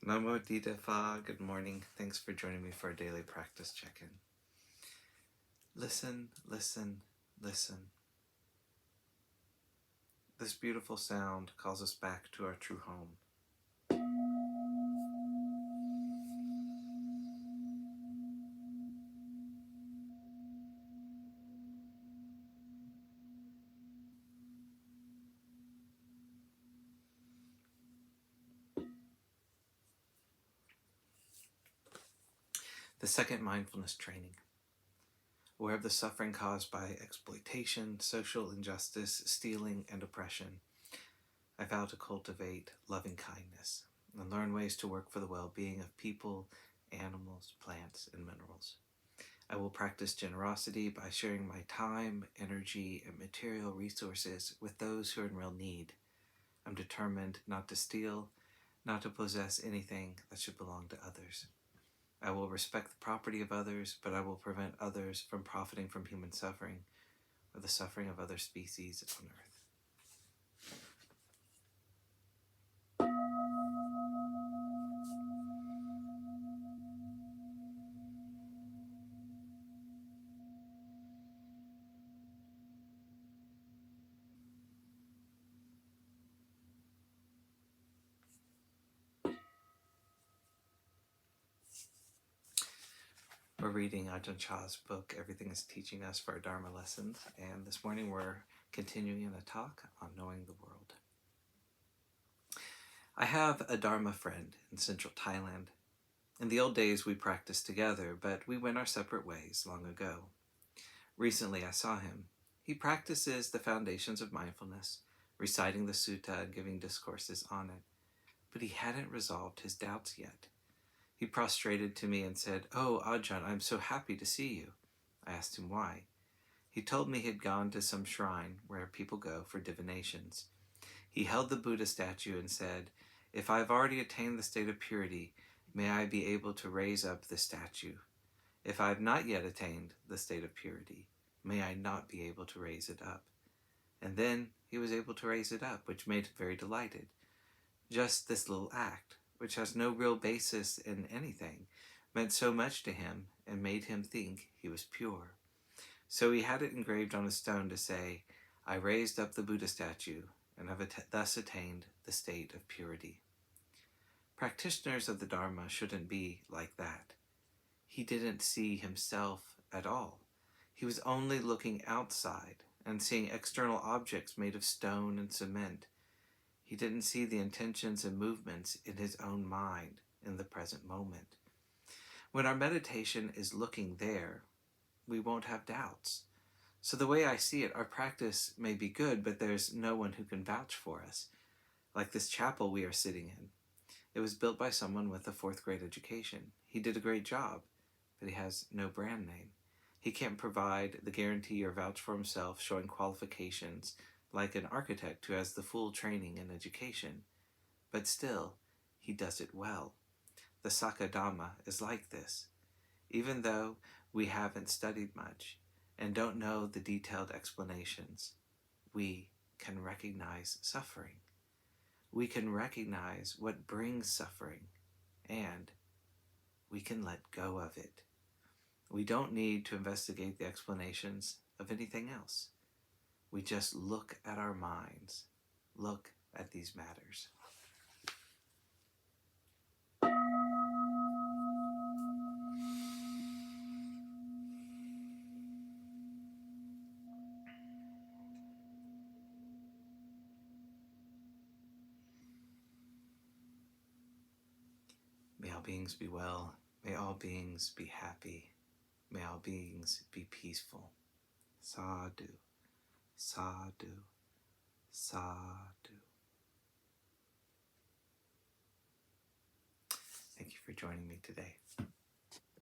Namo Phat, good morning. Thanks for joining me for a daily practice check-in. Listen, listen, listen. This beautiful sound calls us back to our true home. The second mindfulness training. Aware of the suffering caused by exploitation, social injustice, stealing, and oppression, I vow to cultivate loving kindness and learn ways to work for the well-being of people, animals, plants, and minerals. I will practice generosity by sharing my time, energy, and material resources with those who are in real need. I'm determined not to steal, not to possess anything that should belong to others. I will respect the property of others, but I will prevent others from profiting from human suffering or the suffering of other species on earth. We're reading Ajahn Chah's book, Everything is Teaching Us, for our Dharma lessons, and this morning we're continuing in a talk on knowing the world. I have a Dharma friend in central Thailand. In the old days we practiced together, but we went our separate ways long ago. Recently I saw him. He practices the foundations of mindfulness, reciting the sutta and giving discourses on it, but he hadn't resolved his doubts yet. He prostrated to me and said, "Oh, Ajahn, I'm so happy to see you." I asked him why. He told me he had gone to some shrine where people go for divinations. He held the Buddha statue and said, "If I've already attained the state of purity, may I be able to raise up the statue. If I have not yet attained the state of purity, may I not be able to raise it up." And then he was able to raise it up, which made him very delighted. Just this little act, which has no real basis in anything, meant so much to him and made him think he was pure. So he had it engraved on a stone to say, "I raised up the Buddha statue and have thus attained the state of purity." Practitioners of the Dharma shouldn't be like that. He didn't see himself at all. He was only looking outside and seeing external objects made of stone and cement. He didn't see the intentions and movements in his own mind in the present moment. When our meditation is looking there, we won't have doubts. So the way I see it, our practice may be good, but there's no one who can vouch for us. Like this chapel we are sitting in. It was built by someone with a 4th grade education. He did a great job, but he has no brand name. He can't provide the guarantee or vouch for himself showing qualifications like an architect who has the full training and education. But still, he does it well. The Sabbadānaṃ is like this. Even though we haven't studied much and don't know the detailed explanations, we can recognize suffering. We can recognize what brings suffering, and we can let go of it. We don't need to investigate the explanations of anything else. We just look at our minds, look at these matters. May all beings be well. May all beings be happy. May all beings be peaceful. Sadhu, sadhu, sadhu. Thank you for joining me today.